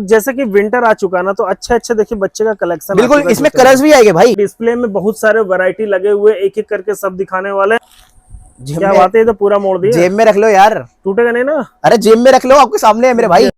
जैसे कि विंटर आ चुका ना, तो अच्छे देखिए बच्चे का कलेक्शन बिल्कुल, इसमें कलर्स भी आएंगे भाई। डिस्प्ले में बहुत सारे वैरायटी लगे हुए, एक एक करके सब दिखाने वाले। क्या बात है, ये तो पूरा मोड़ दिया। जेब में रख लो यार, टूटेगा नहीं ना। अरे जेब में रख लो, आपके सामने है मेरे भाई।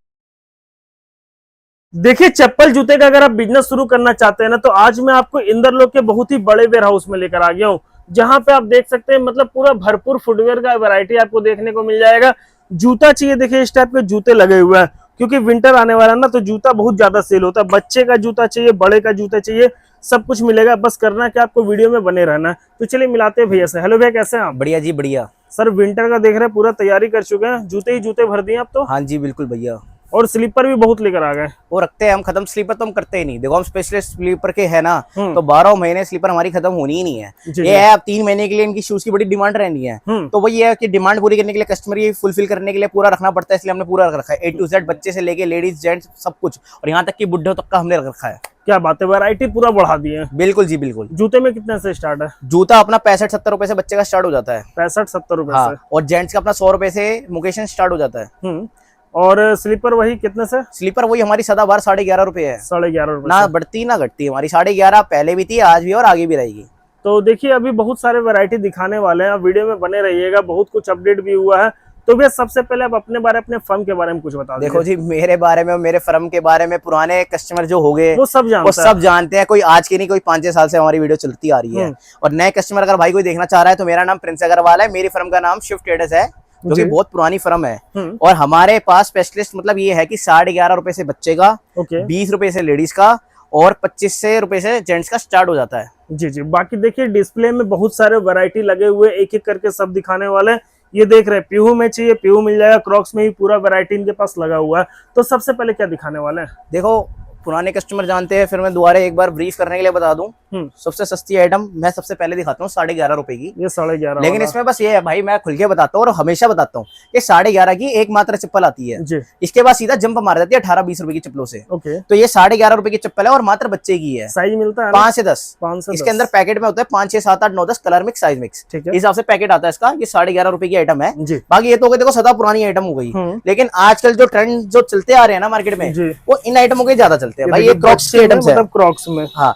देखिए चप्पल जूते का अगर आप बिजनेस शुरू करना चाहते हैं ना, तो आज मैं आपको इंदरलोक के बहुत ही बड़े वेयर हाउस में लेकर आ गया हूँ, जहां पे आप देख सकते हैं मतलब पूरा भरपूर फुटवेयर का वैरायटी आपको देखने को मिल जाएगा। जूता चाहिए, देखिए इस टाइप के जूते लगे हुए हैं, क्योंकि विंटर आने वाला ना, तो जूता बहुत ज्यादा सेल होता है। बच्चे का जूता चाहिए, बड़े का जूता चाहिए, सब कुछ मिलेगा। बस करना है कि आपको वीडियो में बने रहना है। तो चलिए मिलाते हैं भैया से। हेलो भैया, कैसे हैं आप? बढ़िया जी बढ़िया। सर विंटर का देख रहे हैं, पूरा तैयारी कर चुके हैं, जूते ही जूते भर दिए आप तो। हाँ जी बिल्कुल भैया। और स्लीपर भी बहुत लेकर आ गए। वो रखते हैं हम, खत्म स्लीपर तो हम करते ही नहीं। देखो हम स्पेशलिस्ट स्लीपर के है ना, हम्म। तो 12 महीने स्लीपर हमारी खत्म होनी ही नहीं है। जी, ये है अब 3 महीने के लिए इनकी शूज की बड़ी डिमांड रहनी है, तो वही है कि डिमांड पूरी करने के लिए, कस्टमर की फुलफिल करने के लिए पूरा रखना पड़ता है, इसलिए हमने पूरा रख रखा है। A to Z, बच्चे से लेके लेडीज जेंट्स सब कुछ, और यहाँ तक कि बुढ़े तक का हमने रख रखा है। क्या बात है, वैरायटी पूरा बढ़ा दिए हैं। बिल्कुल जी बिल्कुल। जूते में कितने से स्टार्ट है? जूता अपना 65-70 रुपए से बच्चे का स्टार्ट हो जाता है। 65-70 रुपए हाँ, से। और जेंट्स का अपना 100 रुपए से मुकेशन स्टार्ट हो जाता है। और स्लीपर वही कितने से? स्लीपर वही हमारी सदाबहार 11.5 रुपए है। 11.5 रुपए ना बढ़ती ना घटती, हमारी 11.5 पहले भी थी, आज भी और आगे भी रहेगी। तो देखिए अभी बहुत सारे वैरायटी दिखाने वाले हैं, आप वीडियो में बने रहिएगा, बहुत कुछ अपडेट भी हुआ है। तो भैया सबसे पहले आप अपने फर्म के बारे में कुछ बता दीजिए। देखो जी, मेरे बारे में, मेरे फर्म के बारे में पुराने कस्टमर जो हो गए वो सब जानते हैं। कोई आज की नहीं, कोई 5-6 साल से हमारी वीडियो चलती आ रही है। और नए कस्टमर अगर भाई कोई देखना चाह रहा है, तो मेरा नाम प्रिंस अग्रवाल है, मेरी फर्म का नाम शिफ्ट ट्रेडर्स है, जो कि बहुत पुरानी फर्म है। और हमारे पास स्पेशलिस्ट मतलब ये है कि 11.5 रुपए से बच्चे का, 20 रुपए से लेडीज का, और 25 रुपए से जेंट्स का स्टार्ट हो जाता है। जी जी। बाकी देखिए डिस्प्ले में बहुत सारे वैरायटी लगे हुए, एक एक करके सब दिखाने वाले। ये देख रहे हैं, पीहू में चाहिए पीहू मिल जाएगा, क्रॉक्स में ही पूरा वैरायटी इनके पास लगा हुआ है। तो सबसे पहले क्या दिखाने वाले हैं? देखो पुराने कस्टमर जानते हैं, फिर मैं दोबारा एक बार ब्रीफ करने के लिए बता दूं। सबसे सस्ती आइटम मैं सबसे पहले दिखाता हूँ 11.5 रुपए की। ये 11.5, लेकिन इसमें बस ये है भाई, मैं खुल के बताता हूँ और हमेशा बताता हूँ कि 11.5 की एकमात्र चप्पल आती है जी। इसके बाद सीधा जंप मार जाती है 18-20 रुपए की चप्पलों से। तो ये 11.5 रुपए की चप्पल है और मात्र बच्चे की है। साइज मिलता है 5 से 10। इसके अंदर पैकेट में होता है 5, 6, 7, 8, 9, 10 कलर मिक्स, साइज मिक्स, इस हिसाब से पैकेट आता है इसका। ये 11.5 रुपए की आइटम है। बाकी ये तो हो गई, देखो सदा पुरानी आइटम हो गई। लेकिन आजकल जो ट्रेंड जो चलते आ रहे हैं ना मार्केट में, वो इन आइटमों के ज्यादा चलते हैं भाई। ये क्रॉक्स की आइटम्स है, मतलब क्रॉक्स में। हाँ,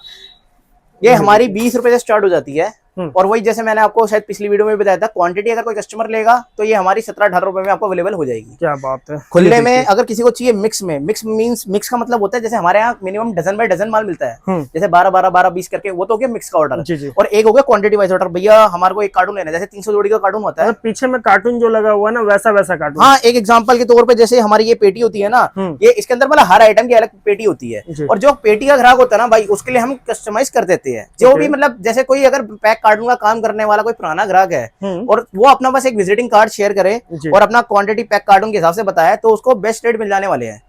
ये हमारी 20 रुपए से स्टार्ट हो जाती है। और वही जैसे मैंने आपको शायद पिछली वीडियो में बताया था, क्वांटिटी अगर कोई कस्टमर लेगा तो ये हमारी 17-18 रुपए में आपको अवेलेबल हो जाएगी। क्या बात है। खुले में अगर किसी को चाहिए मिक्स में, मिक्स मींस, मिक्स का मतलब होता है जैसे हमारे यहाँ मिनिमम डजन बाय डजन माल मिलता है, जैसे 12-12-12-20 करके, वो तो हो गया मिक्स का ऑर्डर। और एक हो गया क्वांटिटी वाइज ऑर्डर, भैया हमारे को एक कार्टून लेना है, जैसे 300 जोड़ी का कार्टून होता है, पीछे में कार्टून जो लगा हुआ है ना, वैसा कार्टून। हाँ, एक एग्जांपल के तौर पे जैसे हमारी ये पेटी होती है ना, ये इसके अंदर मतलब हर आइटम की अलग पेटी होती है। और जो पेटी का ग्राहक होता है ना भाई, उसके लिए हम कस्टमाइज कर देते हैं। जो भी मतलब जैसे कोई अगर पैक कार्टून का काम करने वाला कोई पुराना ग्राहक है और वो अपना बस एक विजिटिंग कार्ड शेयर करे और अपना क्वांटिटी पैक कार्टून के हिसाब से बताया, तो उसको बेस्ट रेट मिल जाने वाले हैं।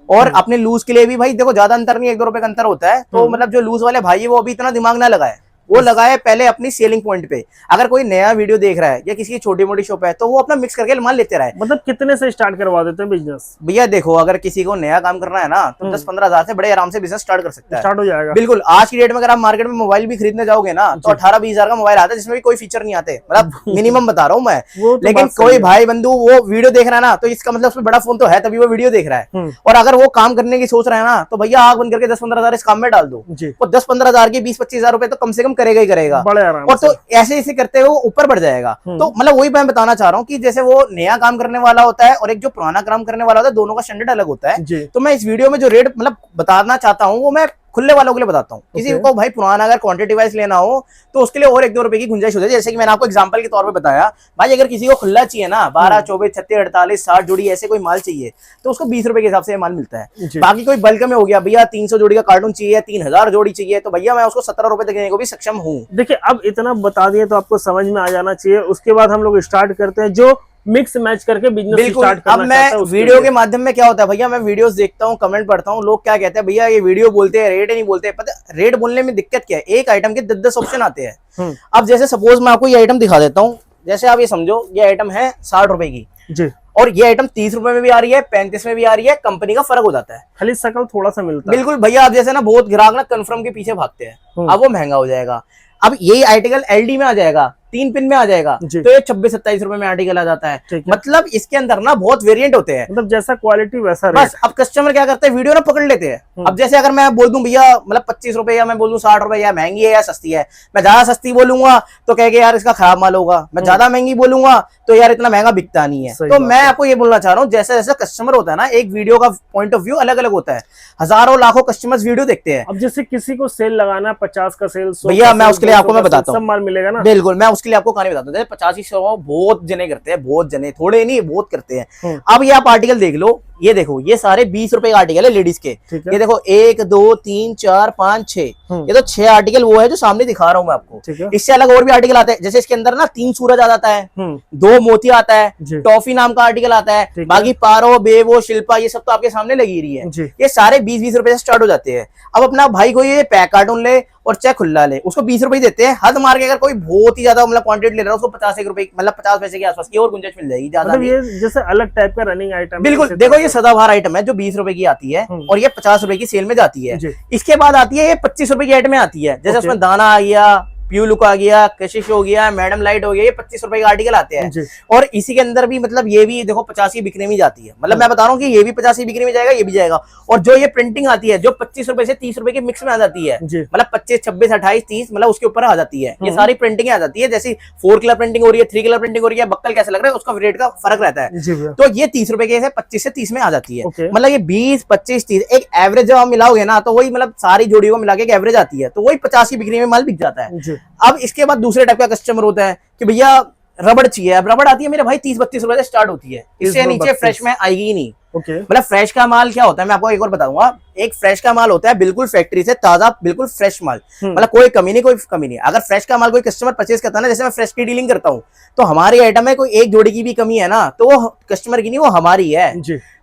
और अपने लूज के लिए भी भाई देखो ज्यादा अंतर नहीं, 1-2 रुपए का अंतर होता है। तो मतलब जो लूज वाले भाई है वो अभी इतना दिमाग ना लगाए, वो लगाए पहले अपनी सेलिंग पॉइंट पे। अगर कोई नया वीडियो देख रहा है या किसी की छोटी मोटी शॉप है, तो वो अपना मिक्स करके माल लेते रहे। मतलब कितने से स्टार्ट करवा देते हैं बिजनेस? भैया देखो, अगर किसी को नया काम करना है ना, तो 10-15 हजार से बड़े आराम से बिजनेस स्टार्ट कर सकता है, स्टार्ट हो जाएगा। बिल्कुल। आज की डेट में अगर आप मार्केट में मोबाइल भी खरीदने जाओगे ना, तो 18-20 हजार का मोबाइल आता है, जिसमें भी कोई फीचर नहीं आते, मतलब मिनिमम बता रहा हूँ मैं। लेकिन कोई भाई बंधु वो वीडियो देख रहा है ना, तो इसका मतलब उसमें बड़ा फोन तो है, तभी वो वीडियो देख रहा है। और अगर वो काम करने की सोच रहा है ना, तो भैया आग बंद करके 10-15 हजार इस काम में डाल दो, और 10-15 हजार की 20-25 हजार रुपए तो कम से कम करेगा ही करेगा। और तो ऐसे ऐसे करते हुए वो ऊपर बढ़ जाएगा। तो मतलब वही मैं बताना चाह रहा हूँ कि जैसे वो नया काम करने वाला होता है और एक जो पुराना काम करने वाला होता है, दोनों का स्टैंडर्ड अलग होता है। तो मैं इस वीडियो में जो रेट मतलब बताना चाहता हूँ, वो मैं खुले वालों के लिए बताता हूँ। किसी को भाई पुराना अगर क्वांटिटी वाइज लेना हो, तो उसके लिए और 1-2 रुपए की गुंजाइश हो जाए। जैसे कि मैंने आपको एग्जांपल के तौर पे बताया भाई, अगर किसी को खुला चाहिए ना, 12, 24, 36, 48, 60 जोड़ी ऐसे कोई माल चाहिए, तो उसको 20 रुपए के हिसाब से माल मिलता है। बाकी कोई बल्क में हो गया, भैया 300 जोड़ी का कार्टून चाहिए, 3000 जोड़ी चाहिए, तो भैया मैं उसको 17 रुपए देने को भी सक्षम हूँ। देखिए अब इतना बता दिए तो आपको समझ में आ जाना चाहिए। उसके बाद हम लोग स्टार्ट करते हैं जो मिक्स मैच करके बिजनेस स्टार्ट करना। अब मैं वीडियो के माध्यम में क्या होता है भैया, मैं वीडियोस देखता हूँ, कमेंट पढ़ता हूँ, लोग क्या कहते हैं, भैया ये वीडियो बोलते हैं रेट ही नहीं बोलते। पता रेट बोलने में दिक्कत क्या है, एक आइटम के 10-10 ऑप्शन आते हैं। अब जैसे सपोज मैं आपको ये आइटम दिखा देता हूँ, जैसे आप ये समझो ये आइटम है 60 रुपए की जी, और ये आइटम 30 रुपए में भी आ रही है, 35 में भी आ रही है, कंपनी का फर्क हो जाता है, खाली शकल थोड़ा सा मिलता है। बिल्कुल भैया। आप जैसे ना बहुत ग्राहक ना कन्फर्म के पीछे भागते हैं, अब वो महंगा हो जाएगा। अब यही आर्टिकल LD में आ जाएगा, 3 पिन में आ जाएगा, जी। तो ये 26-27 रुपए में आर्टिकल आ जाता है। मतलब इसके अंदर ना बहुत वेरिएंट होते हैं, मतलब जैसा क्वालिटी वैसा रेट। बस अब कस्टमर क्या करते हैं, वीडियो ना पकड़ लेते हैं। अब जैसे अगर मैं बोल दूं भैया मतलब 25 रुपए, या मैं बोल दूं 60 रुपए, या महंगी है या सस्ती है, मैं ज्यादा सस्ती बोलूंगा तो कहेंगे यार इसका खराब माल होगा, मैं ज्यादा महंगी बोलूंगा तो यार इतना महंगा बिकता नहीं है। तो मैं आपको ये बोलना चाह रहा हूँ, जैसे जैसे कस्टमर होता है ना, एक वीडियो का पॉइंट ऑफ व्यू अलग अलग होता है। हजारों लाखों कस्टमर्स वीडियो देखते हैं। अब जैसे किसी को सेल लगाना 50 का सेल, 100 भैया मैं उसके लिए आपको मैं बताता हूँ, सब माल मिलेगा ना। बिल्कुल, मैं उसके लिए आपको कहानी बताता हूँ। 85-100 बहुत जने करते हैं, बहुत जने, थोड़े नहीं बहुत करते हैं। अब ये आप आर्टिकल देख लो, ये देखो ये सारे 20 रुपए का आर्टिकल है लेडीज के। ये देखो 1 2 3 4 5 6, ये तो 6 आर्टिकल वो है जो सामने दिखा रहा हूं मैं आपको। इससे अलग और भी आर्टिकल आते हैं, जैसे इसके अंदर ना 3 सूरज आ जाता है, 2 मोती आता है, टॉफी नाम का आर्टिकल आता है, बाकी पारो बेवो शिल्पा ये सब तो आपके सामने लगी रही है। ये सारे 20-20 रुपए से स्टार्ट हो जाते हैं। अब अपना भाई को ये पैक कार्टून ले और चाहे खुला ले, उसको 20 रुपए देते हैं। हद मार के अगर कोई बहुत ही ज्यादा मतलब क्वांटिटी ले रहा है, उसको 50 रुपए मतलब 50 पैसे के आसपास की और गुंजाइश मिल जाएगी, ज्यादा मतलब ये जैसे अलग टाइप का रनिंग आइटम। बिल्कुल, देखो ये सदाबहार आइटम है जो 20 रुपए की आती है और ये 50 रुपए की सेल में जाती है। इसके बाद आती है ये 25 रुपए की आइटम में आती है, जैसे उसमें दाना आ गया, प्यू लुक आ गया, कशिश हो गया, मैडम लाइट हो गया, ये 25 रुपए के आर्टिकल आते हैं। और इसी के अंदर भी मतलब ये भी देखो 50 की बिक्री में जाती है। मतलब मैं बता रहा हूँ कि ये भी 50 की बिक्री में जाएगा, ये भी जाएगा। और जो ये प्रिंटिंग आती है जो 25 रुपए से 30 रुपए के मिक्स में आ जाती है, मतलब 25 26 28 30 मतलब उसके ऊपर आ जाती है। ये सारी प्रिंटिंग आ जाती है, जैसे 4 कलर प्रिंटिंग हो रही है, 3 कलर प्रिंटिंग हो रही है, बक्कल कैसा लग रहा है उसका रेट का फर्क रहता है। तो ये 30 रुपए के 25 से 30 में आ जाती है। मतलब ये 20 25 30 एक एवरेज जब आप मिलाओगे ना, तो वही मतलब सारी जोड़ियों को मिला के एक एवरेज आती है, तो वही 50 की बिक्री में माल बिक जाता है। अब इसके बाद दूसरे टाइप का कस्टमर होता है कि भैया रबड़ चाहिए। अब रबड़ आती है मेरे भाई 30-32 रुपए से स्टार्ट होती है, इससे नीचे फ्रेश में आएगी ही नहीं। मतलब फ्रेश का माल क्या होता है मैं आपको एक और बताऊंगा। एक फ्रेश का माल होता है बिल्कुल फैक्ट्री से ताजा, बिल्कुल फ्रेश माल, मतलब कोई कमी नहीं, कोई कमी नहीं। अगर फ्रेश का माल कोई कस्टमर परचेज करता है ना, जैसे मैं फ्रेश की डीलिंग करता हूँ, तो हमारी आइटम में कोई एक जोड़ी की भी कमी है ना, तो वो कस्टमर की नहीं, वो हमारी है।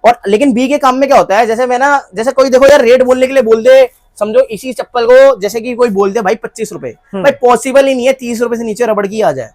और लेकिन बी के काम में क्या होता है, जैसे मैं ना, जैसे कोई देखो यार रेट बोलने के लिए बोल दे, समझो इसी चप्पल को जैसे कि कोई बोल दे भाई 25 रुपए, भाई पॉसिबल ही नहीं है 30 रुपए से नीचे रबड़ की आ जाए।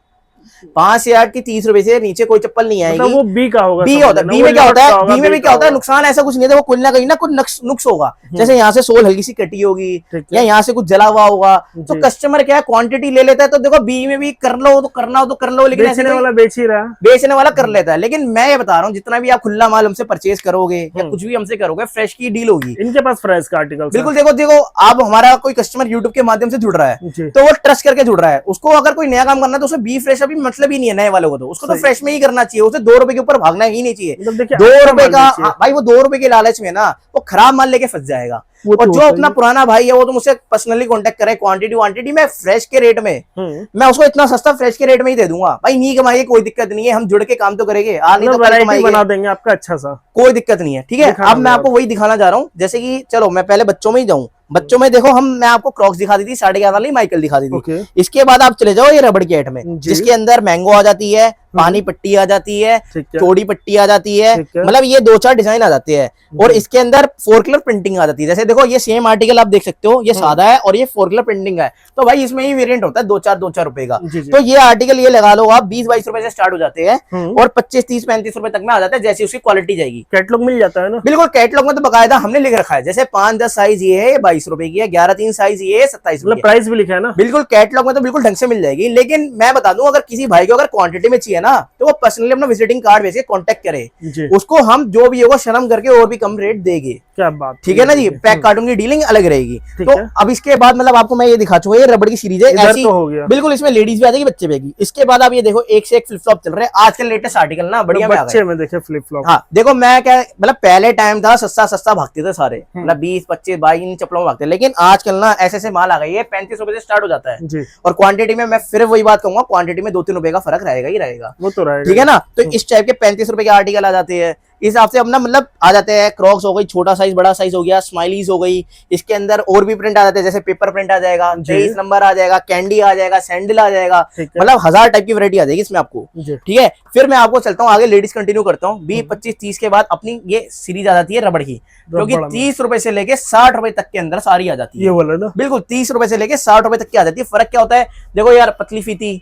5 यार्ड की 30 रुपए से नीचे कोई चप्पल नहीं आएगी। मतलब वो बी का होगा, बी होता है। बी में क्या होता है, बी में भी क्या होता है, नुकसान ऐसा कुछ नहीं है, वो कुछ ना कहीं ना कुछ नुक्स होगा। जैसे यहाँ से सोल हल्की सी कटी होगी या यहाँ से कुछ जला हुआ होगा, तो कस्टमर क्या है क्वांटिटी ले लेता है। तो देखो बी में भी कर लो तो करना हो तो कर लो, लेकिन बेचने वाला बेच ही रहा है, बेचने वाला कर लेता है। लेकिन मैं ये बता रहा हूँ, जितना भी आप खुला माल हमसे परचेज करोगे या कुछ भी हमसे करोगे, फ्रेश की डील होगी। इनके पास फ्रेश का आर्टिकल बिल्कुल। देखो आप हमारा कोई कस्टमर यूट्यूब के माध्यम से जुड़ रहा है, तो वो ट्रस्ट करके जुड़ रहा है। उसको अगर कोई नया काम करना है तो उसे बी फ्रेश अभी मतलब ही नहीं है नए वालों को, तो उसको तो फ्रेश में ही करना चाहिए। उसे 2 रुपए के ऊपर भागना ही नहीं चाहिए। 2 रुपए का भाई, वो 2 रुपए के लालच में ना वो खराब माल लेके फंस जाएगा। और जो अपना पुराना भाई है वो तो मुझसे पर्सनली कांटेक्ट करे, क्वांटिटी मैं फ्रेश के रेट में मैं उसको इतना सस्ता फ्रेश के रेट में ही दे दूंगा। भाई नहीं कमाइए कोई दिक्कत नहीं है, हम जुड़ के काम तो करेंगे, नहीं तो वैरायटी बना देंगे आपका अच्छा सा, कोई दिक्कत नहीं है। ठीक है, अब मैं आपको वही दिखाना चाह रहा हूँ। जैसे कि चलो मैं पहले बच्चों में ही जाऊं। बच्चों में देखो मैं आपको क्रॉक्स दिखा दी थी 11.5 वाली, माइकल दिखा दी थी। इसके बाद आप चले जाओ ये रबड़ की आइटम में, जिसके अंदर मैंगो आ जाती है, पानी पट्टी आ जाती है, चौड़ी पट्टी आ जाती है, मतलब ये 2-4 डिजाइन आ जाते हैं। और इसके अंदर 4 कलर प्रिंटिंग आ जाती है। जैसे देखो ये सेम आर्टिकल आप देख सकते हो, ये सादा है और ये 4 कलर प्रिंटिंग है, तो भाई इसमें ही वेरिएंट होता है 2-4 रुपए का। तो ये आर्टिकल ये लगा लो आप 20-22 रुपए से स्टार्ट हो जाते हैं और 25 30 35 रुपए तक में आ जाता है, जैसे उसकी क्वालिटी जाएगी। कैटलॉग मिल जाता है ना? बिल्कुल, कैटलॉग में तो बकायदा हमने लिख रखा है, जैसे 5-10 साइज ये है 22 रुपए की है, 11-3 साइज ये है 27 रुपए, प्राइस भी लिखा है ना। बिल्कुल कैटलॉग में तो बिल्कुल ढंग से मिल जाएगी। लेकिन मैं बता दूं, अगर किसी भाई को अगर क्वांटिटी में चाहिए ना, तो वो पर्सनली अपना विजिटिंग कार्ड भेज के कॉन्टेक्ट करे, उसको हम जो भी होगा शर्म करके और भी कम रेट देंगे। क्या बात, ठीक है ना जी। पैक कार्टून की डीलिंग अलग रहेगी। तो अब इसके बाद मतलब आपको मैं ये दिखा चुका, ये रबड़ की सीरीज है ऐसी, तो हो गया। बिल्कुल इसमें लेडीज भी आ जाएगी, बच्चे भी आएगी। इसके बाद आप ये देखो एक से एक फ्लिप फ्लॉप चल रहे हैं आजकल, लेटेस्ट आर्टिकल ना बढ़िया में आ गए। बच्चे में देखे फ्लिप फ्लॉप। हाँ देखो मैं क्या, मतलब पहले टाइम था सस्ता भागते थे सारे, मतलब 20 25 22 इन चप्पलों में भागते, लेकिन आजकल ना ऐसे माल आ गई है 35 रुपए से स्टार्ट हो जाता है। और क्वांटिटी में मैं फिर वही बात कहूंगा, क्वांटिटी में 2-3 रुपए का फर्क रहेगा ही रहेगा, वो तो रहेगा। ठीक है ना। तो इस टाइप के 35 रुपए के आर्टिकल आ जाते हैं, इस हिसाब से अपना मतलब आ जाते हैं। क्रॉक्स हो गई, छोटा साइज बड़ा साइज हो गया, स्माइलीज हो गई, इसके अंदर और भी प्रिंट आ जाते हैं, जैसे पेपर प्रिंट आ जाएगा, 23 नंबर आ जाएगा, कैंडी आ जाएगा, सैंडल आ जाएगा, मतलब 1000 टाइप की वैरायटी आ जाएगी इसमें आपको। ठीक है, फिर मैं आपको चलता हूँ आगे, लेडीज कंटिन्यू करता हूँ। 20 25 30 के बाद अपनी ये सीरीज आ जाती है रबड़ की, जो कि 30 रुपए से लेके 60 रुपए तक के अंदर सारी आ जाती है। ये वाला ना, बिल्कुल 30 रुपए से लेके 60 रुपए तक की आ जाती है। फर्क क्या होता है, देखो यार पतली फीती,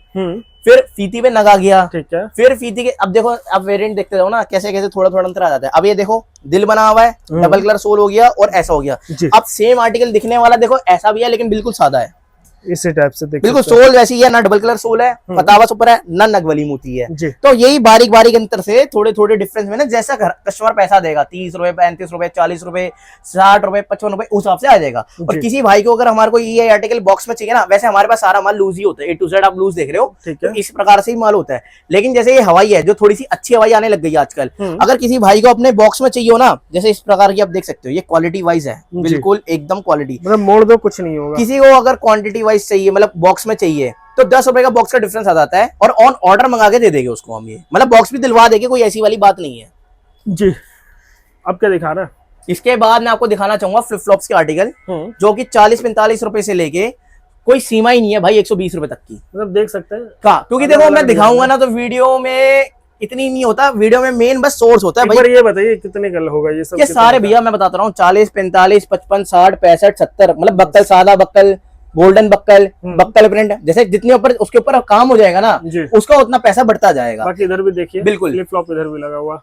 फिर फीती पे नग आ गया, ठीक है, फिर फीती के, अब देखो अब वेरिएंट देखते जाओ ना, कैसे कैसे थोड़ा थोड़ा अंतर आ जाता है। अब ये देखो दिल बना हुआ है, डबल कलर सोल हो गया और ऐसा हो गया। अब सेम आर्टिकल दिखने वाला देखो ऐसा भी है, लेकिन बिल्कुल सादा है। इसी टाइप से देख बिल्कुल सकते हैं। सोल वैसी है, ना डबल कलर सोल है, पतावा ऊपर है, ना नग वाली मोती है। जी। तो यही बारीक बारीक अंतर से थोड़े थोड़े डिफरेंस में ना, जैसा कस्टमर पैसा देगा 30 रुपए 35 रुपए 40 रुपए 60 रुपए 55 रुपए उस हिसाब से आ जाएगा। और जी। किसी भाई को अगर हमारे को ये आर्टिकल बॉक्स में चाहिए ना, वैसे हमारे पास सारा माल लूज ही होता है, A to Z आप लूज देख रहे हो, ठीक तो है। इस प्रकार से ही माल होता है। लेकिन जैसे ये हवाई है, जो थोड़ी सी अच्छी हवाई आने लग गई है आजकल, अगर किसी भाई को अपने बॉक्स में चाहिए हो ना, जैसे इस प्रकार की आप देख सकते हो, ये क्वालिटी वाइज है, जी। बिल्कुल एकदम क्वालिटी। मतलब मोड़ दो कुछ नहीं होगा। किसी को अगर क्वांटिटी वाइज चाहिए, मतलब बॉक्स में चाहिए, तो 10 रुपए का बॉक्स का डिफरेंस आ जाता है, और ऑन ऑर्डर मंगा के दे देंगे उसको हम, ये मतलब बॉक्स भी दिलवा देंगे, कोई ऐसी वाली बात नहीं है जी। अब क्या दिखा रहा है? इसके बाद मैं आपको दिखाना चाहूंगा फ्लिप फ्लॉप्स के आर्टिकल, जो कि 40-45 रुपए से लेके कोई सीमा ही नहीं है भाई, 120 रुपए तक की। मतलब देख सकते हैं कहाँ, क्योंकि अलग देखो अलग मैं दिखाऊंगा डिजाइन ना तो वीडियो में इतनी नहीं होता, वीडियो में मेन बस सोर्स होता है एक भाई। बार ये बताइए कितने का होगा ये सब? ये सारे भैया मैं बताता रहा हूँ, 40 45 55 60 65 70, मतलब बक्कल, सादा buckle, golden buckle, buckle print, जैसे जितने ऊपर उसके ऊपर काम हो जाएगा ना, जी। उसका उतना पैसा बढ़ता जाएगा। बाकी इधर भी देखिए, बिल्कुल। फ्लिप फ्लॉप इधर भी लगा हुआ।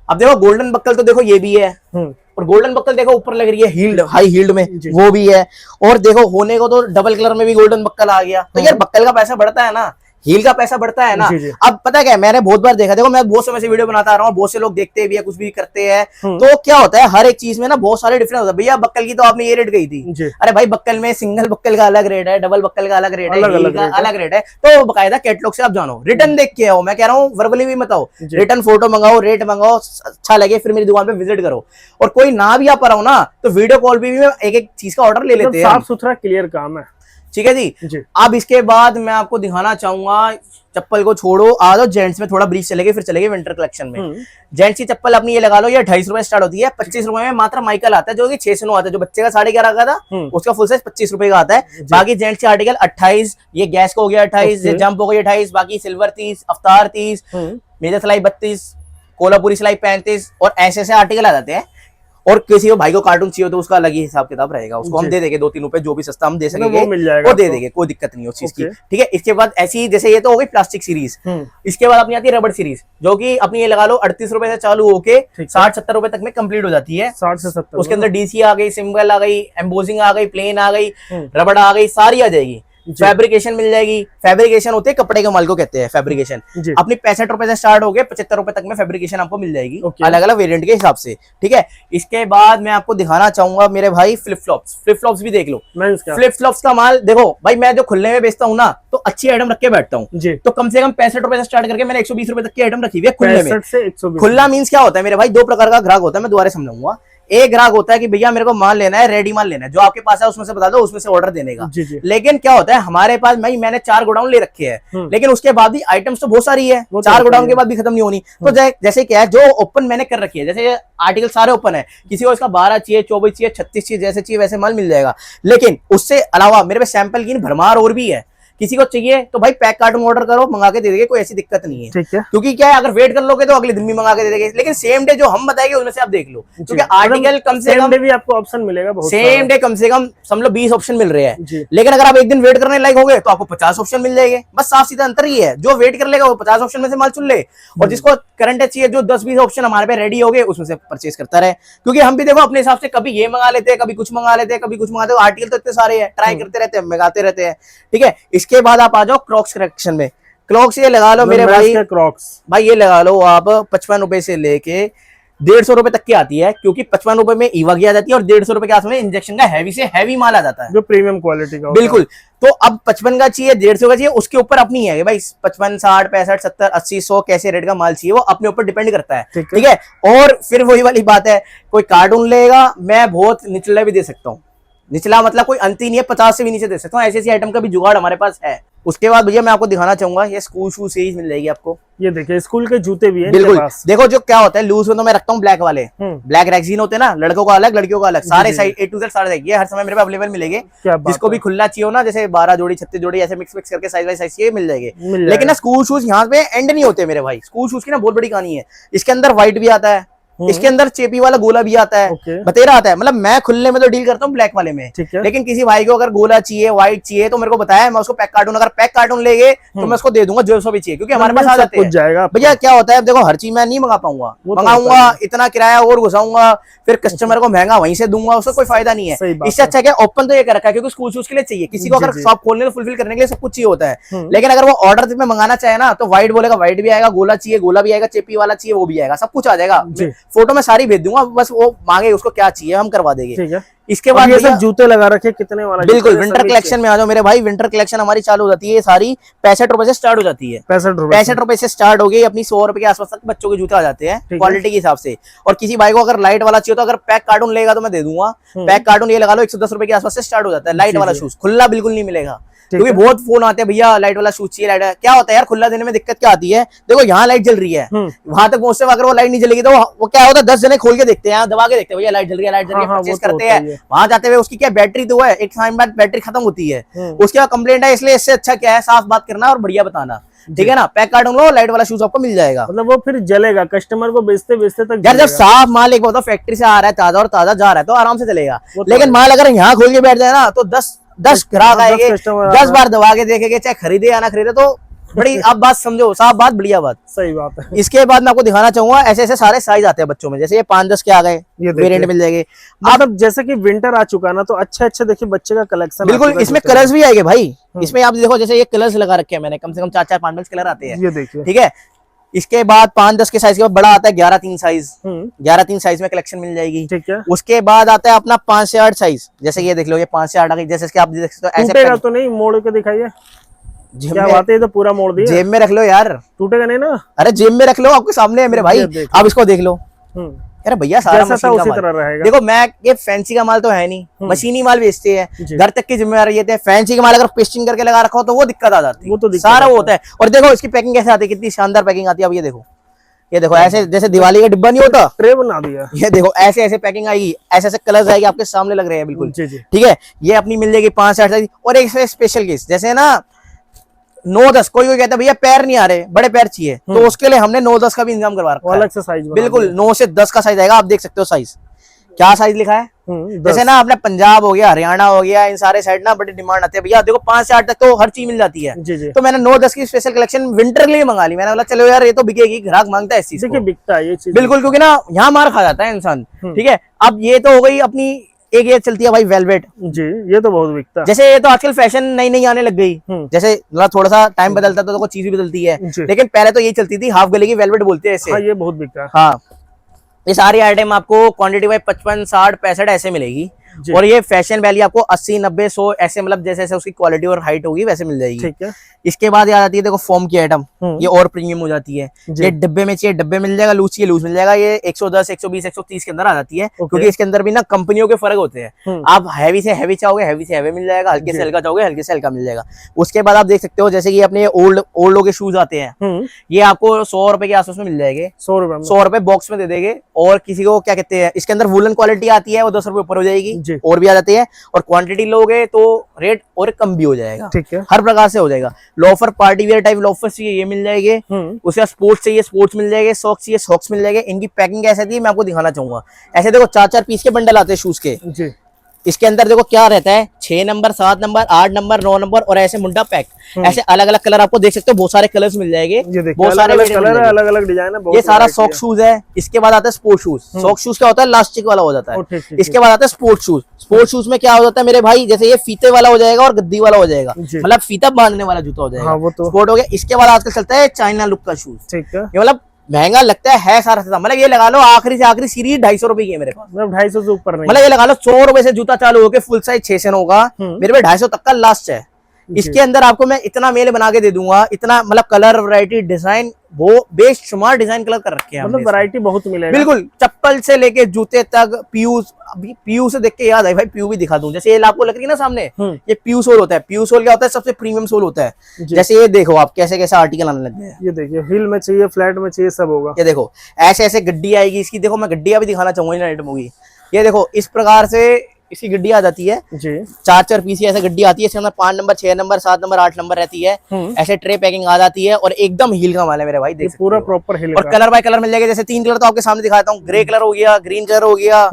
अब देखो गोल्डन बक्कल तो देखो ये भी है, और गोल्डन बक्कल देखो ऊपर लग रही है हील्ड, हाई हील्ड में, जी। वो भी है। और देखो होने को तो डबल कलर में भी गोल्डन बक्कल आ गया, तो यार बक्कल का पैसा बढ़ता है ना, हील का पैसा बढ़ता है ना। जी, जी। अब पता क्या है, मैंने बहुत बार देखा, देखो मैं बहुत समय से वीडियो बनाता आ रहा हूँ, बहुत से लोग देखते भी है, कुछ भी करते हैं, तो क्या होता है हर एक चीज में ना बहुत सारे डिफरेंस होता है। भैया बक्कल की तो आपने ये रेट गई थी, जी। अरे भाई बक्कल में सिंगल बक्कल का अलग रेट है, डबल बक्कल का अलग रेट है, अलग हील अलग का रेट है। अलग रेट है। तो बकायदा कैटलॉग से आप जानो, रिटर्न देख के आओ, मैं कह रहा हूँ वर्बली भी मत आओ, जी। रिटर्न फोटो मंगाओ, रेट मंगाओ, अच्छा लगे फिर मेरी दुकान पे विजिट करो। और कोई ना भी आ पा रहा हो ना, तो वीडियो कॉल पे भी एक एक चीज का ऑर्डर ले मतलब लेते हैं। साफ सुथरा क्लियर काम है। ठीक है जी। जी। अब इसके बाद मैं आपको दिखाना चाहूंगा, चप्पल को छोड़ो, आ जाओ जेंट्स में, थोड़ा ब्रीफ चलेगी, फिर चलेगी विंटर कलेक्शन में। जेंट्स की चप्पल अपनी ये लगा लो, ये 250 रुपए स्टार्ट होती है, 25 रुपए में मात्र माइकल आता है, जो कि 6 से 9 आता है, जो बच्चे का 11.5 का था उसका फुल साइज 25 रुपए का आता है। बाकी जेंट्स के आर्टिकल 28, ये गैस का हो गया 28, ये जंप हो गया 28, बाकी सिल्वर 30, अवतार 30, मेजर सिलाई 32, कोल्हापुरी सिलाई 35, और ऐसे ऐसे आर्टिकल आ जाते हैं। और किसी को भाई को कार्टून चाहिए तो उसका अलग ही हिसाब किताब रहेगा, उसको हम दे देंगे 2-3 रुपए, जो भी सस्ता हम दे सकेंगे वो मिल जाएगा, वो दे देंगे, कोई दिक्कत नहीं है उस चीज की। ठीक है, इसके बाद ऐसी जैसे ये तो हो गई प्लास्टिक सीरीज, इसके बाद अपनी आती है रबड़ सीरीज, जो कि अपनी ये लगा लो 38 रुपए से चालू होके 60-70 रुपए तक में कंप्लीट हो जाती है। 60 से 70। उसके अंदर डीसी आ गई, सिंबल आ गई, एम्बोजिंग आ गई, प्लेन आ गई, रबड़ आ गई, सारी आ जाएगी। फैब्रिकेशन मिल जाएगी, फैब्रिकेशन होते हैं कपड़े के माल को कहते हैं फैब्रिकेशन। अपनी 65 रुपए से स्टार्ट हो गए 75 रुपए तक में फैब्रिकेशन आपको मिल जाएगी, अलग अलग वेरिएंट के हिसाब से। ठीक है, इसके बाद मैं आपको दिखाना चाहूंगा मेरे भाई फ्लिप फ्लॉप्स भी देख लो। फ्लिप फ्लॉप्स का माल देखो भाई, मैं जो खुले में बेचता हूँ ना, तो अच्छी आइटम रख के बैठता हूँ, तो कम से कम 65 रुपए से स्टार्ट करके मैंने 120 रुपए तक की आइटम रखी हुई है खुले में। खुला मीन्स क्या होता है मेरे भाई, दो प्रकार का ग्राहक होता है, मैं दोबारा समझाऊंगा। एक ग्राहक होता है कि भैया मेरे को माल लेना है, रेडी माल लेना है, जो आपके पास है उसमें से बता दो, उसमें से ऑर्डर देने का। लेकिन क्या होता है हमारे पास, मैंने 4 गोडाउन ले रखे हैं, लेकिन उसके बाद भी आइटम्स तो बहुत सारी है, 4 गोडाउन के बाद भी खत्म नहीं होनी। तो जैसे क्या है, जो ओपन मैंने कर रखी है, जैसे आर्टिकल सारे ओपन है, किसी को इसका 12 चाहिए, 24 चाहिए, 36 चाहिए, जैसे चाहिए वैसे माल मिल जाएगा। लेकिन उससे अलावा मेरे पास सैंपल की भरमार और भी है, किसी को चाहिए तो भाई पैक कार्टून ऑर्डर करो, मंगा के दे देंगे, कोई ऐसी दिक्कत नहीं है। ठीक है, क्योंकि क्या है, अगर वेट कर लोगे तो अगले दिन भी मंगा के दे देंगे, लेकिन सेम डे जो हम बताएंगे उनमें से आप देख लो, क्योंकि आर्टिकल कम से कम भी आपको ऑप्शन मिलेगा, सेम डे कम से कम समझ लो 20 ऑप्शन मिल रहे हैं। लेकिन अगर आप एक दिन वेट करने लायक हो गए तो आपको 50 ऑप्शन मिल जाएंगे। बस साफ सीधा अंतर ही है, जो वेट कर लेगा वो 50 ऑप्शन में से माल चुन ले, और जिसको करंट चाहिए जो 10-20 ऑप्शन हमारे पे रेडी हो गए उसमें से परचेस करता रहे। क्योंकि हम भी देखो अपने हिसाब से कभी ये मंगा लेते हैं, कभी कुछ मंगा लेते हैं, कभी कुछ मंगाते हैं, आर्टिकल तो इतने सारे हैं, ट्राई करते रहते हैं, मंगाते रहते हैं। ठीक है, इसके बाद आप आ जाओ क्रॉक्स कलेक्शन में। क्लॉक्स ये लगा लो मेरे भाई, भाई ये लगा लो आप 55 रुपए से लेके 150 रुपए तक की आती है, क्योंकि 55 रुपए में ईवा की आ जाती है, और 150 रुपए के आसपास में इंजेक्शन का हैवी से हैवी माल आ जाता है, जो प्रीमियम क्वालिटी का। बिल्कुल। तो अब 55 का चाहिए, 150 का चाहिए, उसके ऊपर अपनी है भाई, 55 60 65 70 80 100 कैसे रेट का माल चाहिए वो अपने ऊपर डिपेंड करता है। ठीक है, और फिर वही वाली बात है, कोई कार्टून लेगा, मैं बहुत निचला भी दे सकता हूँ, निचला मतलब कोई अंत ही नहीं है, 50 से भी नीचे दे सकता हूँ, ऐसी ऐसी आइटम का भी जुगाड़ हमारे पास है। उसके बाद भैया मैं आपको दिखाना चाहूंगा, ये स्कूल शूज सीरीज मिल जाएगी आपको। ये देखिए स्कूल के जूते भी हैं बिल्कुल। देखो जो क्या होता है, लूज में तो मैं रखता हूँ ब्लैक वाले, ब्लैक रैक्सीन होते हैं ना, लड़कों का अलग लड़कियों का अलग, सारे साइज A to Z सारे ये हर समय मेरे पास अवेलेबल मिलेंगे। जिसको भी खुला चाहिए हो ना, जैसे 12 जोड़ी 36 जोड़ी ऐसे मिक्स करके साइज बाई साइज ये मिल जाएंगे। लेकिन ना स्कूल शूज यहाँ पे एंड नहीं होते मेरे भाई, स्कूल शूज की ना बहुत बड़ी कहानी है। इसके अंदर व्हाइट भी आता है, इसके अंदर चेपी वाला गोला भी आता है, बतेरा आता है। मतलब मैं खुले में तो डील करता हूँ ब्लैक वाले में, लेकिन किसी भाई को अगर गोला चाहिए, व्हाइट चाहिए, तो मेरे को बताया, मैं उसको पैक कार्टून, अगर पैक कार्टून लेंगे तो मैं उसको दे दूंगा जो भी चाहिए, क्योंकि हमारे पास आ जाते हैं। भैया क्या होता है, देखो हर चीज मैं नहीं मंगा पाऊंगा, मंगाऊंगा इतना किराया और घुसाऊंगा, फिर कस्टमर को महंगा वहीं से दूंगा, उसका कोई फायदा नहीं है। इससे अच्छा क्या ओपन तो ये कर रखा है, क्योंकि स्कूल शूज के लिए चाहिए, किसी को अगर शॉप खोलने में फुलफिल करने के लिए सब कुछ चाहिए होता है। लेकिन अगर वो ऑर्डर में मंगाना चाहे ना, तो व्हाइट बोलेगा व्हाइट भी आएगा, गोला चाहिए गोला भी आएगा, चेपी वाला चाहिए वो भी आएगा, सब कुछ आ जाएगा। फोटो में सारी भेज दूंगा, बस वो मांगे उसको क्या चाहिए हम करवा देंगे। इसके बाद ये सब जूते लगा रखे कितने वाला? बिल्कुल विंटर कलेक्शन में आ जाओ मेरे भाई। विंटर कलेक्शन हमारी चालू हो जाती है, ये सारी 65 रुपए से स्टार्ट हो जाती है। 65 रुपए से स्टार्ट हो गई अपनी, 100 रुपए के आसपास तक बच्चों के जूते आ जाते हैं क्वालिटी के हिसाब से। और किसी भाई को अगर लाइट वाला चाहिए तो अगर पैक कार्टून लेगा तो मैं दे दूंगा। पैक कार्टून ये लगा लो 110 रुपए के आसपास से स्टार्ट हो जाता है लाइट वाला शूज, खुला बिल्कुल नहीं मिलेगा। क्योंकि बहुत फोन आते हैं भैया लाइट वाला शूज चाहिए, लाइट क्या होता है यार, खुला देने में दिक्कत क्या आती है, देखो यहाँ लाइट जल रही है, वहां तक पहुंचते अगर वो लाइट नहीं जलेगी तो वो क्या होता है, 10 जने खोल के देखते हैं, दबा के देखते हैं भैया लाइट जल रही है, लाइट जल रही है, परचेज करते हैं। वहां जाते हुए उसकी क्या बैटरी तो है, एक टाइम बाद बैटरी खत्म होती है, उसके बाद कंप्लेंट है। इसलिए इससे अच्छा क्या है, साफ बात करना और बढ़िया बताना, ठीक है ना। पैक कार्टून लो, लाइट वाला शूज आपको मिल जाएगा। मतलब वो फिर जलेगा, कस्टमर को बेचते बेचते तक यार जब साफ माल एक होता फैक्ट्री से आ रहा है ताजा और ताजा जा रहा है तो आराम से चलेगा। लेकिन माल अगर यहाँ खोल के बैठ जाए ना तो 10 ग्राहक आएंगे, 10 बार दबा के देखेंगे, चाहे खरीदे या ना खरीदे। तो बड़ी आप बात समझो, साफ बात, बढ़िया बात, सही बात है। इसके बाद मैं आपको दिखाना चाहूंगा ऐसे ऐसे सारे साइज आते हैं बच्चों में, जैसे ये 5-10 के आ गए, वेरिएंट मिल जाएंगे। मतलब जैसे कि विंटर आ चुका ना, तो अच्छे देखिए बच्चे का कलेक्शन। बिल्कुल, इसमें कलर्स भी आएंगे भाई। इसमें आप देखो, जैसे ये कलर्स लगा रखे हैं मैंने, कम से कम 4-4 5 कलर आते हैं, ये देखिए, ठीक है। इसके बाद 5-10 के साइज के बाद बड़ा आता है 11-3 साइज, 11-3 साइज में कलेक्शन मिल जाएगी, ठीक है। उसके बाद आता है अपना 5 से 8 साइज, जैसे ये देख लो, ये 5 से 8 आ गई। जैसे आप देख सकते हो, टूटेगा तो नहीं, मोड़ के दिखाइए, क्या बात है, तो पूरा मोड़ दिया। जेब में रख लो यार, टूटेगा नहीं ना। अरे जेब में रख लो, आपके सामने है मेरे भाई, आप इसको देख लो। अरे भैया सारा मशीन का माल रहेगा। देखो मैं ये फैंसी का माल तो है नहीं, मशीनी माल बेचते हैं, घर तक की जिम्मेदारी ये है। फैंसी का माल अगर पेस्टिंग करके लगा रखा हो तो वो दिक्कत आ जाती है, वो तो सारा वो होता है। और देखो इसकी पैकिंग कैसे आती है, कितनी शानदार पैकिंग आती है। अब ये देखो ऐसे, जैसे दिवाली का डिब्बा नहीं होता, ट्रे बना दिया। ये देखो ऐसे ऐसे पैकिंग आएगी, ऐसे ऐसे कलर्स आएगी, आपके सामने लग रहे हैं बिल्कुल, ठीक है। ये अपनी मिल जाएगी 5 से 8 साइज। और एक स्पेशल केस, जैसे ना 9-10, कोई कहता है भैया पैर नहीं आ रहे, बड़े पैर चाहिए, तो उसके लिए हमने 9-10 का भी इंतजाम करवा रखा है, अलग से साइज। बिल्कुल 9 से 10 का साइज आएगा। आप देख सकते हो साइज, क्या साइज लिखा है। जैसे ना अपने पंजाब हो गया, हरियाणा हो गया, इन सारे साइड ना बड़ी डिमांड आती है भैया। देखो 5 से 8 तक तो हर चीज मिल जाती है। तो मैंने 9-10 की स्पेशल कलेक्शन विंटर के लिए मंगा ली। मैंने बोला चलो यार ये तो बिकेगी, ग्राहक मांगता है इस चीज को, बिकता है ये चीज बिल्कुल, क्योंकि ना यहाँ मार खा जाता है इंसान, ठीक है। अब ये तो हो गई अपनी, एक ये चलती है भाई वेलवेट जी, ये तो बहुत बिकता है। जैसे ये तो आजकल फैशन नई आने लग गई, जैसे थोड़ा सा टाइम बदलता तो चीज भी बदलती है, लेकिन पहले तो ये चलती थी, हाफ गले की वेलवेट बोलते हैं ऐसे। हाँ, ये बहुत बिकता है। हाँ, ये सारी आइटम आपको क्वांटिटी वाइज 55, 60, 65 ऐसे मिलेगी। और ये फैशन वैली आपको 80, 90, 100 ऐसे, मतलब जैसे जैसे उसकी क्वालिटी और हाइट होगी वैसे मिल जाएगी, ठीक है। इसके बाद ये आ जाती है देखो फोम की आइटम, ये और प्रीमियम हो जाती है। ये डब्बे में चाहिए डब्बे मिल जाएगा, लूज चाहिए लूज मिल जाएगा। ये 110, 120, 130 के अंदर आ जाती है, क्योंकि इसके अंदर भी ना कंपनियों के फर्क होते हैं। आप हैवी से हैवी चाहोगे, हैवी से हैवी मिल जाएगा, हल्के से हल्का चाहोगे, हल्के से हल्का मिल जाएगा। उसके बाद आप देख सकते हो, जैसे कि अपने ओल्ड के शूज आते हैं, ये आपको 100 रुपए के आसपास में मिल जाएंगे, 100 रुपए बॉक्स में दे देंगे। और किसी को क्या कहते हैं, इसके अंदर वुलन क्वालिटी आती है, वो 10 रुपए ऊपर हो जाएगी, और भी आ जाती है। और क्वांटिटी लोगे तो रेट और कम भी हो जाएगा, ठीक है, हर प्रकार से हो जाएगा। Loafer party wear type loafer चाहिए, ये मिल जाएंगे। उसके बाद स्पोर्ट्स चाहिए, स्पोर्ट्स मिल जाएंगे। सॉक्स चाहिए, सॉक्स मिल जाएंगे। इनकी पैकिंग कैसे थी मैं आपको दिखाना चाहूंगा। ऐसे देखो 4-4 पीस के बंडल आते हैं शूज के जी। इसके अंदर देखो क्या रहता है, 6 नंबर, 7 नंबर, 8 नंबर, 9 नंबर और ऐसे मुंडा पैक, ऐसे अलग अलग कलर आपको देख सकते हो, बहुत सारे कलर्स मिल जाएंगे, बहुत सारे कलर है, अलग अलग डिजाइन है। ये सारा सॉक शूज है। इसके बाद आता है स्पोर्ट शूज। सॉक शूज क्या होता है, लास्टिक वाला हो जाता है। इसके बाद आता है स्पोर्ट शूज। स्पोर्ट शूज में क्या हो जाता है मेरे भाई, जैसे ये फीते वाला हो जाएगा और गद्दी वाला हो जाएगा, मतलब फीता बांधने वाला जूता हो जाएगा, स्पोर्ट हो गया। इसके बाद आजकल चलता है चाइना लुक का शूज, ठीक है। मतलब महंगा लगता है सारा सारा, मतलब ये लगा लो आखिरी से आखिरी सीरीज 250 रुपए की है मेरे पास, 250 से ऊपर नहीं। मतलब ये लगा लो 100 रुपए से जूता चालू होकर फुल साइज 6 से होगा, मेरे पे 250 तक का लास्ट है। इसके अंदर आपको मैं इतना मेल बना के दे दूंगा, इतना मतलब कलर वैरायटी डिजाइन, वो बेशुमार डिजाइन कलर कर रखे हैं, मतलब वैरायटी बहुत मिलेगा। बिल्कुल, चप्पल से लेके जूते तक। पीयू से देख के याद है भाई, पीयू भी दिखा दूं। जैसे ये आपको लग रही है ना सामने, ये पीयू सोल होता है। पीयू सोल क्या होता है, सबसे प्रीमियम सोल होता है। जैसे ये देखो आप कैसे कैसे आर्टिकल आने लग गए हैं। ये देखिए हिल में चाहिए, फ्लैट में चाहिए, सब होगा। ये देखो ऐसे ऐसे गड्डी आएगी इसकी, देखो मैं गड्डियां भी दिखाना चाहूंगा इन आइटमों की। ये देखो इस प्रकार से इसकी गड्डी आ जाती है जी। 4 पीस ऐसे गड्डी आती है, इसके अंदर 5 नंबर 6 नंबर 7 नंबर 8 नंबर रहती है। ऐसे ट्रे पैकिंग आ जाती है और एकदम हील का माल है मेरे भाई, देख सकते पूरा हो। प्रॉपर हिल और कलर बाय कलर मिल जाएगा, जैसे 3 कलर तो आपके सामने दिखाता हूँ, ग्रे कलर हो गया, ग्रीन कलर हो गया,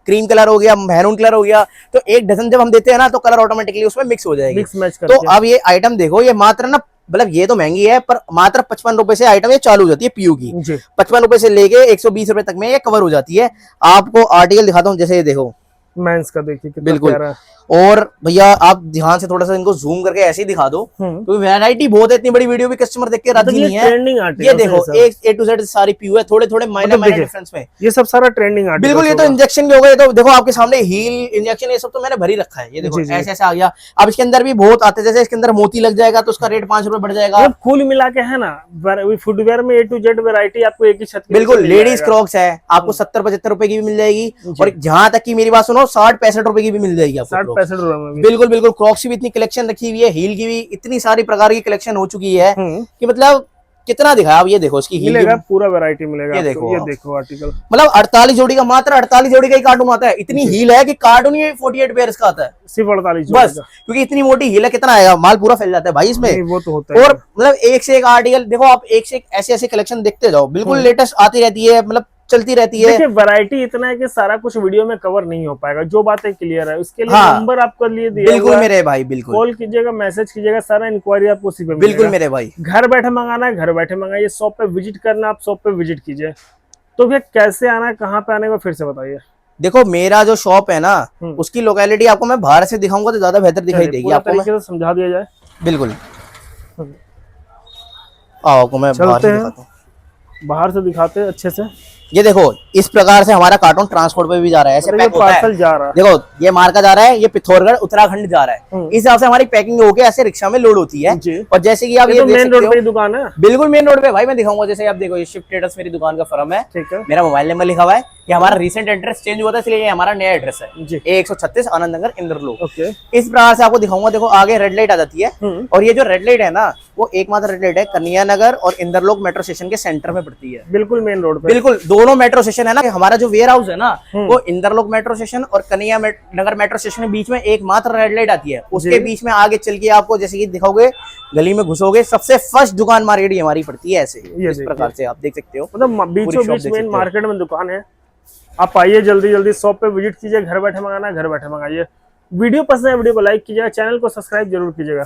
क्रीम कलर हो गया, मैरून कलर हो गया। तो एक डजन जब हम देते हैं ना तो कलर ऑटोमेटिकली उसमें मिक्स हो जाएगी। मिक्स मैच तो अब ये आइटम देखो, ये मात्र ना मतलब ये तो महंगी है पर मात्र 55 रुपए से आइटम ये चालू हो जाती है पीयू की। 55 रुपए से लेके 120 रुपए तक में ये कवर हो जाती है। आपको आर्टिकल दिखाता हूँ, जैसे ये देखो मेंस का, देखिए कितना बिल्कुल प्यारा है। और भैया आप ध्यान से थोड़ा सा इनको जूम करके ऐसे ही दिखा दो, क्योंकि वैरायटी बहुत है, इतनी बड़ी वीडियो भी कस्टमर देख के राजी नहीं है। ट्रेंडिंग आर्टिकल ये देखो एक A to Z सारी पीयू है, थोड़े थोड़े माइनर डिफरेंस में, ये सब सारा ट्रेंडिंग आर्टिकल। बिल्कुल ये तो इंजेक्शन भी हो गए। तो देखो आपके सामने हील इंजेक्शन ये सब तो मैंने भरी रखा है, ये देखो ऐसे ऐसे आ गया। अब इसके अंदर भी बहुत आते हैं, जैसे इसके अंदर मोती लग जाएगा तो उसका रेट 5 रुपए बढ़ जाएगा। कुल मिला के है ना फुटवेयर में A to Z वैरायटी आपको एक ही छत के बिल्कुल लेडीज क्रॉक्स है, आपको 70-75 रुपए की भी मिल जाएगी, और जहां तक की मेरी बात सुनो 60-65 रुपए की भी मिल जाएगी आपको। 60-65 रुपए में भी। बिल्कुल बिल्कुल, क्रॉक्स की भी इतनी कलेक्शन रखी हुई है, हील की भी इतनी सारी प्रकार की कलेक्शन हो चुकी है कि मतलब कितना दिखाया। अब ये देखो इसकी हील मिलेगा, पूरा वैरायटी मिलेगा। ये देखो, ये देखो आर्टिकल, मतलब 48 जोड़ी का, मात्र 48 जोड़ी का ही कार्टून आता है। इतनी हील है कि कार्टून ही 48 पेयर्स का आता है, सिर्फ 48 बस, क्योंकि इतनी मोटी हील है। कितना आएगा, माल पूरा फैल जाता है भाई इसमें। वो तो होता है। और मतलब एक से एक आर्टिकल देखो, आप एक से एक ऐसे ऐसे कलेक्शन देखते जाओ, बिल्कुल लेटेस्ट आती रहती है, मतलब चलती रहती है। देखिए वैरायटी इतना है कि सारा कुछ वीडियो में कवर नहीं हो पाएगा, जो बातें क्लियर है उसके लिए नंबर आपको लिए दिया बिल्कुल मेरे भाई, बिल्कुल कॉल कीजिएगा, मैसेज कीजिएगा, सारा इंक्वायरी आपको उसी पे बिल्कुल मेरे भाई। घर बैठे मंगाना है, घर बैठे मंगाइए, शॉप पे विजिट करना, आप शॉप पे विजिट कीजिए। तो भैया कैसे आना है, कहाँ पे आने का फिर से बताइए। देखो मेरा जो शॉप है ना, उसकी लोकेलिटी आपको मैं बाहर से दिखाऊंगा तो ज्यादा बेहतर दिखाई देगी आपको, तरीके से समझा दिया जाए। बिल्कुल आपको मैं बाहर से दिखाता हूँ, बाहर से दिखाते हैं अच्छे से। ये देखो इस प्रकार से हमारा कार्टून ट्रांसपोर्ट पे भी जा रहा है, ऐसे पैक होता है। जा रहा है, देखो ये मार्का जा रहा है, ये पिथौरगढ़ उत्तराखंड जा रहा है। इस हिसाब से हमारी पैकिंग होके ऐसे रिक्शा में लोड होती है। और जैसे कि आप ये मेन रोड पे दुकान है, बिल्कुल मेन रोड पे भाई, मैं दिखाऊंगा। जैसे आप देखो, ये शिफ्ट ट्रेडर्स मेरी दुकान का फर्म है, ठीक है, मेरा मोबाइल नंबर लिखा हुआ है। ये हमारा रिसेंट एड्रेस चेंज हुआ था, इसलिए ये हमारा नया एड्रेस है, 136 आनंद नगर इंद्रलोक। इस प्रकार से आपको दिखाऊंगा। देखो आगे रेड लाइट आ जाती है, और ये जो रेड लाइट है ना, वो एकमात्र रेड लाइट है कन्या नगर और इंद्रलोक मेट्रो स्टेशन के सेंटर में पड़ती है, बिल्कुल मेन रोड पे। बिल्कुल दोनों मेट्रो स्टेशन है ना, हमारा जो वेयर हाउस है ना, वो इंद्रलोक मेट्रो स्टेशन और कन्या नगर मेट्रो स्टेशन के बीच में एकमात्र रेड लाइट आती है। उसके बीच में आगे चल के आपको जैसे कि दिखाओगे, गली में घुसोगे, सबसे फर्स्ट दुकान मार्केट हमारी पड़ती है ऐसे इस प्रकार से, आप देख सकते हो। मतलब बीचों बीच मेन मार्केट में दुकान है। आप आइए, जल्दी जल्दी शॉप पे विजिट कीजिए, घर बैठे मंगाना, घर बैठे मंगाइए। वीडियो पसंद है, वीडियो को लाइक कीजिएगा, चैनल को सब्सक्राइब जरूर कीजिएगा।